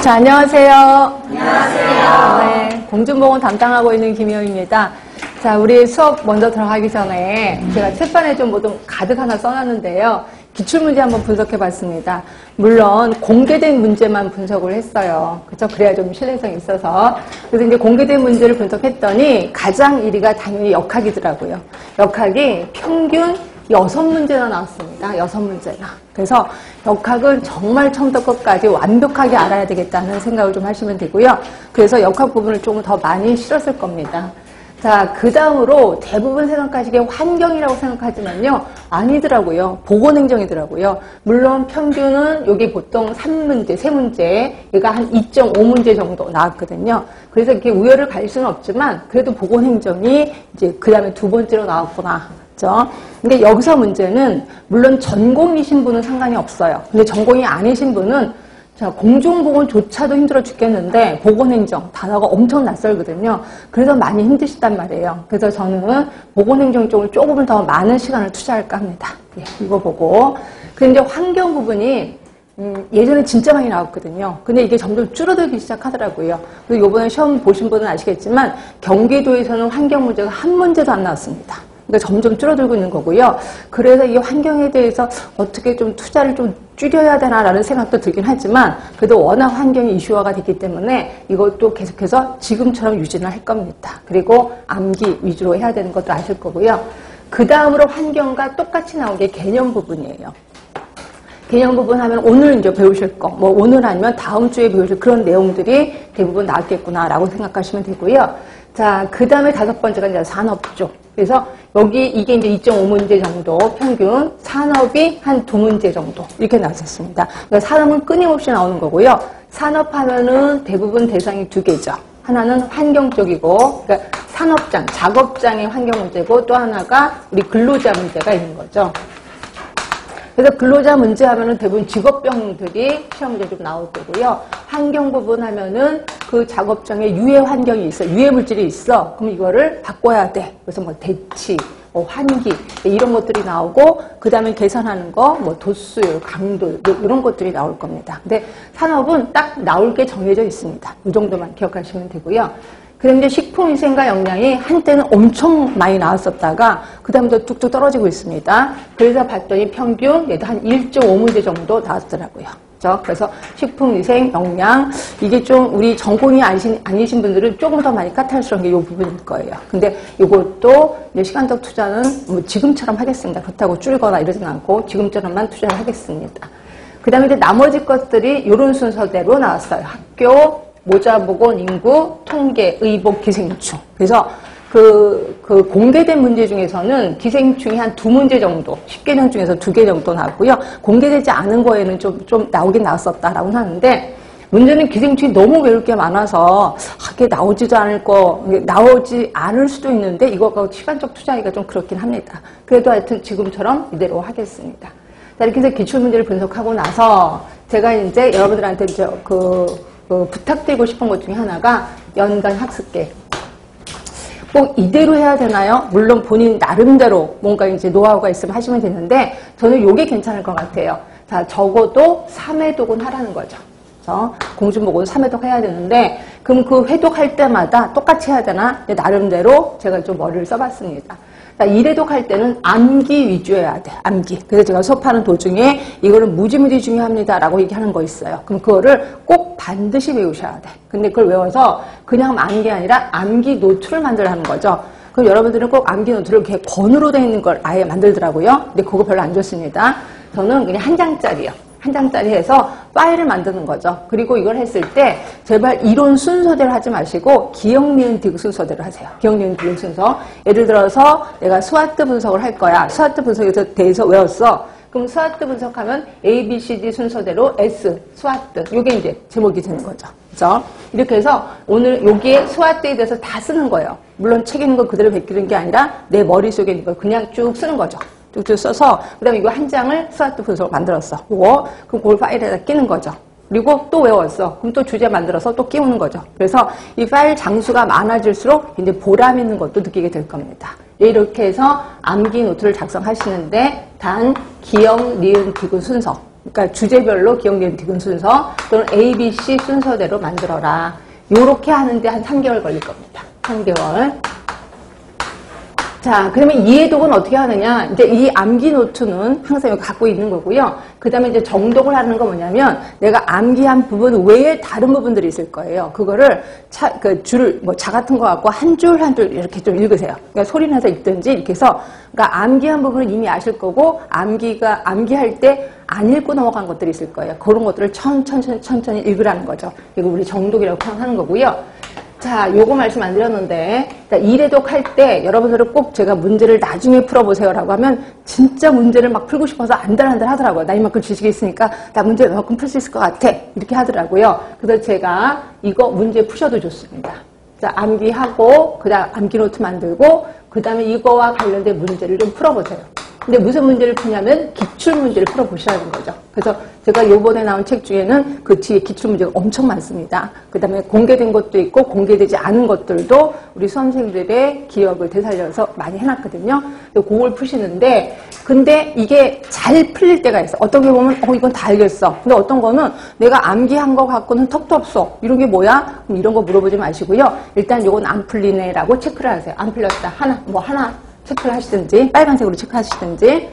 자, 안녕하세요. 안녕하세요. 네, 공중보건 담당하고 있는 김희영입니다. 자, 우리 수업 먼저 들어가기 전에 제가 책판에 좀 뭐 좀 가득 하나 써놨는데요. 기출문제 한번 분석해봤습니다. 물론 공개된 문제만 분석을 했어요. 그렇죠? 그래야 좀 신뢰성이 있어서. 그래서 이제 공개된 문제를 분석했더니 가장 1위가 당연히 역학이더라고요. 역학이 평균 6문제나 나왔습니다. 6문제나. 그래서 역학은 정말 처음부터 끝까지 완벽하게 알아야 되겠다는 생각을 좀 하시면 되고요. 그래서 역학 부분을 조금 더 많이 실었을 겁니다. 자, 그 다음으로 대부분 생각하시기에 환경이라고 생각하지만요. 아니더라고요. 보건행정이더라고요. 물론 평균은 여기 보통 3문제, 3문제, 얘가 한 2.5문제 정도 나왔거든요. 그래서 이렇게 우열을 가릴 수는 없지만 그래도 보건행정이 이제 그 다음에 두 번째로 나왔구나. 그렇죠? 근데 여기서 문제는 물론 전공이신 분은 상관이 없어요. 근데 전공이 아니신 분은 자, 공중보건조차도 힘들어 죽겠는데 보건행정 단어가 엄청 낯설거든요. 그래서 많이 힘드시단 말이에요. 그래서 저는 보건행정 쪽을 조금은 더 많은 시간을 투자할까 합니다. 예, 이거 보고. 그런데 이제 환경 부분이 예전에 진짜 많이 나왔거든요. 근데 이게 점점 줄어들기 시작하더라고요. 그리고 이번에 시험 보신 분은 아시겠지만 경기도에서는 환경 문제가 한 문제도 안 나왔습니다. 그러니까 점점 줄어들고 있는 거고요. 그래서 이 환경에 대해서 어떻게 좀 투자를 좀 줄여야 되나라는 생각도 들긴 하지만 그래도 워낙 환경이 이슈화가 됐기 때문에 이것도 계속해서 지금처럼 유지는 할 겁니다. 그리고 암기 위주로 해야 되는 것도 아실 거고요. 그 다음으로 환경과 똑같이 나온 게 개념 부분이에요. 개념 부분 하면 오늘 이제 배우실 거, 뭐 오늘 아니면 다음 주에 배우실 그런 내용들이 대부분 나왔겠구나라고 생각하시면 되고요. 자, 그 다음에 5번째가 이제 산업 쪽. 그래서 여기 이게 이제 2.5문제 정도 평균, 산업이 한 2문제 정도 이렇게 나왔었습니다. 그러니까 산업은 끊임없이 나오는 거고요. 산업하면은 대부분 대상이 2개죠. 하나는 환경 쪽이고, 그러니까 산업장, 작업장의 환경 문제고 또 하나가 우리 근로자 문제가 있는 거죠. 그래서 근로자 문제 하면은 대부분 직업병들이 시험 문제 좀 나올 거고요. 환경 부분 하면은 그 작업장에 유해 환경이 있어, 유해 물질이 있어. 그럼 이거를 바꿔야 돼. 그래서 뭐 대치, 뭐 환기 이런 것들이 나오고 그 다음에 계산하는 거, 뭐 도수율, 강도 이런 것들이 나올 겁니다. 근데 산업은 딱 나올 게 정해져 있습니다. 이 정도만 기억하시면 되고요. 그런데 식품위생과 영양이 한때는 엄청 많이 나왔었다가 그 다음부터 뚝뚝 떨어지고 있습니다. 그래서 봤더니 평균 얘도 한 1.5문제 정도 나왔더라고요. 그래서 식품위생, 영양 이게 좀 우리 전공이 아니신 분들은 조금 더 많이 까탈스러운 게 이 부분일 거예요. 근데 이것도 이제 시간적 투자는 뭐 지금처럼 하겠습니다. 그렇다고 줄거나 이러진 않고 지금처럼만 투자를 하겠습니다. 그 다음에 이제 나머지 것들이 이런 순서대로 나왔어요. 학교, 모자보건, 인구, 통계, 의복, 기생충. 그래서 그 공개된 문제 중에서는 기생충이 한 2문제 정도, 10개령 중에서 2개 정도 나왔고요. 공개되지 않은 거에는 좀 나오긴 나왔었다라고 하는데, 문제는 기생충이 너무 외울 게 많아서, 이게 나오지 않을 수도 있는데, 이거가 시간적 투자하기가 좀 그렇긴 합니다. 그래도 하여튼 지금처럼 이대로 하겠습니다. 자, 이렇게 해서 기출문제를 분석하고 나서, 제가 이제 여러분들한테 부탁드리고 싶은 것 중에 하나가 연간 학습계. 꼭 이대로 해야 되나요? 물론 본인 나름대로 뭔가 이제 노하우가 있으면 하시면 되는데 저는 이게 괜찮을 것 같아요. 자, 적어도 3회독은 하라는 거죠. 공중보건 3회독 해야 되는데 그럼 그 회독할 때마다 똑같이 해야 되나? 나름대로 제가 좀 머리를 써봤습니다. 자, 1회독 할 때는 암기 위주여야 돼. 암기. 그래서 제가 수업하는 도중에 이거는 무지무지 중요합니다라고 얘기하는 거 있어요. 그럼 그거를 꼭 반드시 외우셔야 돼. 근데 그걸 외워서 그냥 아는 게 아니라 암기 노트를 만들라는 거죠. 그럼 여러분들은 꼭 암기 노트를 이렇게 권으로 되어 있는 걸 아예 만들더라고요. 근데 그거 별로 안 좋습니다. 저는 그냥 한 장짜리요. 한 장짜리 해서 파일을 만드는 거죠. 그리고 이걸 했을 때 제발 이론 순서대로 하지 마시고 기억, 니은, 디귿 순서대로 하세요. 기억, 니은, 디귿 순서. 예를 들어서 내가 스와트 분석을 할 거야. 스와트 분석에 대해서 외웠어. 그럼 스와트 분석하면 A, B, C, D 순서대로 S, 스와트. 이게 이제 제목이 되는 거죠. 그죠? 이렇게 해서 오늘 여기에 스와트에 대해서 다 쓰는 거예요. 물론 책 있는 거 그대로 베끼는 게 아니라 내 머릿속에 있는 걸 그냥 쭉 쓰는 거죠. 쭉쭉 써서 그 다음에 이거 한 장을 스와트 분석을 만들었어. 그럼 그걸 파일에다 끼는 거죠. 그리고 또 외웠어. 그럼 또 주제 만들어서 또 끼우는 거죠. 그래서 이 파일 장수가 많아질수록 이제 보람 있는 것도 느끼게 될 겁니다. 이렇게 해서 암기 노트를 작성하시는데 단, 기억, 니은, 디귿 순서 그러니까 주제별로 기억력 디귿 순서 또는 A, B, C 순서대로 만들어라. 요렇게 하는데 한 3개월 걸릴 겁니다. 3개월. 자, 그러면 이해독은 어떻게 하느냐? 이제 이 암기 노트는 항상 여기 갖고 있는 거고요. 그 다음에 이제 정독을 하는 건 뭐냐면, 내가 암기한 부분 외에 다른 부분들이 있을 거예요. 그거를 줄을, 자 같은 거 갖고 한 줄 한 줄 이렇게 좀 읽으세요. 그러니까 소리 내서 읽든지 이렇게 해서, 그러니까 암기한 부분은 이미 아실 거고, 암기할 때 안 읽고 넘어간 것들이 있을 거예요. 그런 것들을 천천히 읽으라는 거죠. 이거 우리 정독이라고 표현하는 거고요. 자, 요거 말씀 안 드렸는데, 이래독 할 때 여러분들은 꼭 제가 문제를 나중에 풀어보세요 라고 하면 진짜 문제를 막 풀고 싶어서 안달안달 하더라고요. 나 이만큼 지식이 있으니까 나 문제 이만큼 풀 수 있을 것 같아. 이렇게 하더라고요. 그래서 제가 이거 문제 푸셔도 좋습니다. 자, 암기하고, 그 다음 암기 노트 만들고, 그 다음에 이거와 관련된 문제를 좀 풀어보세요. 근데 무슨 문제를 푸냐면 기출문제를 풀어보시라는 거죠. 그래서 제가 요번에 나온 책 중에는 그 뒤에 기출문제가 엄청 많습니다. 그 다음에 공개된 것도 있고 공개되지 않은 것들도 우리 수험생들의 기억을 되살려서 많이 해놨거든요. 그걸 푸시는데, 근데 이게 잘 풀릴 때가 있어. 어떤 게 보면 이건 다 알겠어. 근데 어떤 거는 내가 암기한 거 갖고는 턱도 없어. 이런 게 뭐야? 그럼 이런 거 물어보지 마시고요. 일단 이건 안 풀리네라고 체크를 하세요. 안 풀렸다. 하나 체크를 하시든지 빨간색으로 체크하시든지